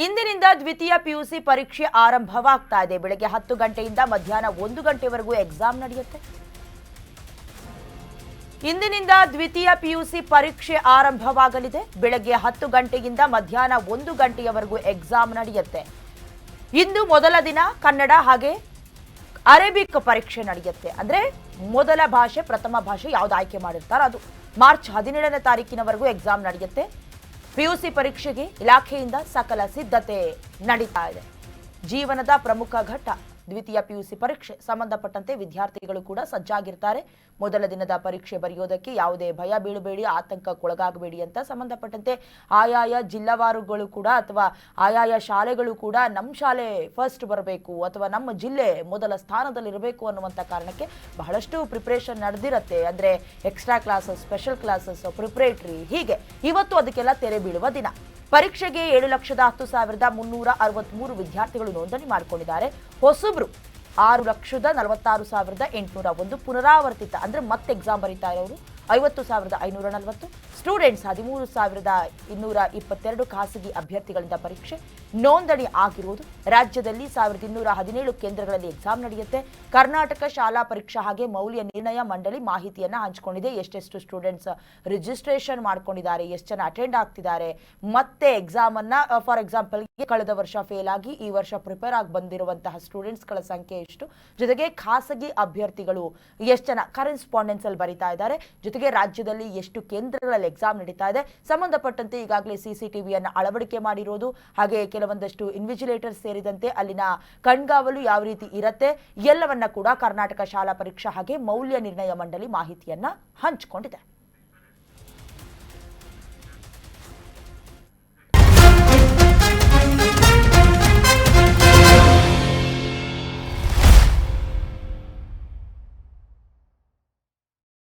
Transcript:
ಇಂದಿನಿಂದ ದ್ವಿತೀಯ ಪಿಯುಸಿ ಪರೀಕ್ಷೆ ಆರಂಭವಾಗ್ತಾ ಇದೆ. ಬೆಳಗ್ಗೆ 10 ಗಂಟೆಯಿಂದ ಮಧ್ಯಾಹ್ನ 1 ಗಂಟೆವರೆಗೂ ಎಕ್ಸಾಮ್ ನಡೆಯುತ್ತೆ. ಇಂದಿನಿಂದ ದ್ವಿತೀಯ ಪಿಯುಸಿ ಪರೀಕ್ಷೆ ಆರಂಭವಾಗಲಿದೆ. ಬೆಳಗ್ಗೆ 10 ಗಂಟೆಯಿಂದ ಮಧ್ಯಾಹ್ನ 1 ಗಂಟೆಯವರೆಗೂ ಎಕ್ಸಾಮ್ ನಡೆಯುತ್ತೆ. ಇಂದು ಮೊದಲ ದಿನ ಕನ್ನಡ ಹಾಗೆ ಅರೇಬಿಕ್ ಪರೀಕ್ಷೆ ನಡೆಯುತ್ತೆ. ಅಂದ್ರೆ ಮೊದಲ ಭಾಷೆ ಪ್ರಥಮ ಭಾಷೆ ಯಾವ್ದು ಆಯ್ಕೆ ಮಾಡಿರ್ತಾರೋ ಅದು ಮಾರ್ಚ್ 17ನೇ ತಾರೀಕಿನವರೆಗೂ ಎಕ್ಸಾಮ್ ನಡೆಯುತ್ತೆ. ಪಿಯುಸಿ ಪರೀಕ್ಷೆಗೆ ಇಲಾಖೆಯಿಂದ ಸಕಲ ಸಿದ್ಧತೆ ನಡೀತಾ ಇದೆ. ಜೀವನದ ಪ್ರಮುಖ ಘಟ್ಟ ದ್ವಿತೀಯ ಪಿಯುಸಿ ಪರೀಕ್ಷೆ. ಸಂಬಂಧಪಟ್ಟಂತೆ ವಿದ್ಯಾರ್ಥಿಗಳು ಕೂಡ ಸಜ್ಜಾಗಿರ್ತಾರೆ. ಮೊದಲ ದಿನದ ಪರೀಕ್ಷೆ ಬರೆಯೋದಕ್ಕೆ ಯಾವುದೇ ಭಯ ಬೀಳಬೇಡಿ, ಆತಂಕಕ್ಕೊಳಗಾಗಬೇಡಿ ಅಂತ ಸಂಬಂಧಪಟ್ಟಂತೆ ಆಯಾಯ ಜಿಲ್ಲಾವಾರುಗಳು ಕೂಡ ಅಥವಾ ಆಯಾಯ ಶಾಲೆಗಳು ಕೂಡ ನಮ್ಮ ಶಾಲೆ ಫಸ್ಟ್ ಬರಬೇಕು ಅಥವಾ ನಮ್ಮ ಜಿಲ್ಲೆ ಮೊದಲ ಸ್ಥಾನದಲ್ಲಿರಬೇಕು ಅನ್ನುವಂಥ ಕಾರಣಕ್ಕೆ ಬಹಳಷ್ಟು ಪ್ರಿಪರೇಷನ್ ನಡೆದಿರುತ್ತೆ. ಅಂದರೆ extra classes, special classes, preparatory ಹೀಗೆ ಇವತ್ತು ಅದಕ್ಕೆಲ್ಲ ತೆರೆ ಬೀಳುವ ದಿನ. ಪರೀಕ್ಷೆಗೆ 7,10,363 ವಿದ್ಯಾರ್ಥಿಗಳು ನೋಂದಣಿ ಮಾಡಿಕೊಂಡಿದ್ದಾರೆ. ಹೊಸಬ್ರು 6,46,801 ಪುನರಾವರ್ತಿತ ಅಂದ್ರೆ ಮತ್ತೆ ಎಕ್ಸಾಮ್ ಬರೀತಾ ಇರೋರು 50,540 ಸ್ಟೂಡೆಂಟ್ಸ್ 13,222 ಖಾಸಗಿ ಅಭ್ಯರ್ಥಿಗಳಿಂದ ಪರೀಕ್ಷೆ ನೋಂದಣಿ ಆಗಿರುವುದು. ರಾಜ್ಯದಲ್ಲಿ 1,217 ಕೇಂದ್ರಗಳಲ್ಲಿ ಎಕ್ಸಾಮ್ ನಡೆಯುತ್ತೆ. ಕರ್ನಾಟಕ ಶಾಲಾ ಪರೀಕ್ಷಾ ಹಾಗೆ ಮೌಲ್ಯ ನಿರ್ಣಯ ಮಂಡಳಿ ಮಾಹಿತಿಯನ್ನ ಹಂಚಿಕೊಂಡಿದೆ. ಎಷ್ಟೆಷ್ಟು ಸ್ಟೂಡೆಂಟ್ಸ್ ರಿಜಿಸ್ಟ್ರೇಷನ್ ಮಾಡ್ಕೊಂಡಿದ್ದಾರೆ, ಎಷ್ಟು ಜನ ಅಟೆಂಡ್ ಆಗ್ತಿದ್ದಾರೆ, ಮತ್ತೆ ಎಕ್ಸಾಮ್ ಅನ್ನ ಫಾರ್ ಎಕ್ಸಾಂಪಲ್ ಕಳೆದ ವರ್ಷ ಫೇಲ್ ಆಗಿ ಈ ವರ್ಷ ಪ್ರಿಪೇರ್ ಆಗಿ ಬಂದಿರುವಂತಹ ಸ್ಟೂಡೆಂಟ್ಸ್ಗಳ ಸಂಖ್ಯೆ ಎಷ್ಟು, ಜೊತೆಗೆ ಖಾಸಗಿ ಅಭ್ಯರ್ಥಿಗಳು ಎಷ್ಟು ಜನ ಕರೆಸ್ಪಾಂಡೆನ್ಸ್ ಅಲ್ಲಿ ಬರೀತಾ ಇದ್ದಾರೆ, ಜೊತೆಗೆ ರಾಜ್ಯದಲ್ಲಿ ಎಷ್ಟು ಕೇಂದ್ರಗಳಲ್ಲಿ ಎಕ್ಸಾಮ್ ನಡೀತಾ ಇದೆ. ಸಂಬಂಧಪಟ್ಟಂತೆ ಈಗಾಗಲೇ ಸಿಸಿಟಿವಿಯನ್ನು ಅಳವಡಿಕೆ ಮಾಡಿರೋದು ಹಾಗೆ ಕೆಲವೊಂದಷ್ಟು ಇನ್ವಿಜಿಲೇಟರ್ಸ್ ಸೇರಿದಂತೆ ಅಲ್ಲಿನ ಕಣ್ಗಾವಲು ಯಾವ ರೀತಿ ಇರುತ್ತೆ ಎಲ್ಲವನ್ನ ಕೂಡ ಕರ್ನಾಟಕ ಶಾಲಾ ಪರೀಕ್ಷಾ ಹಾಗೆ ಮೌಲ್ಯ ನಿರ್ಣಯ ಮಂಡಳಿ ಮಾಹಿತಿಯನ್ನ ಹಂಚಿಕೊಂಡಿದೆ.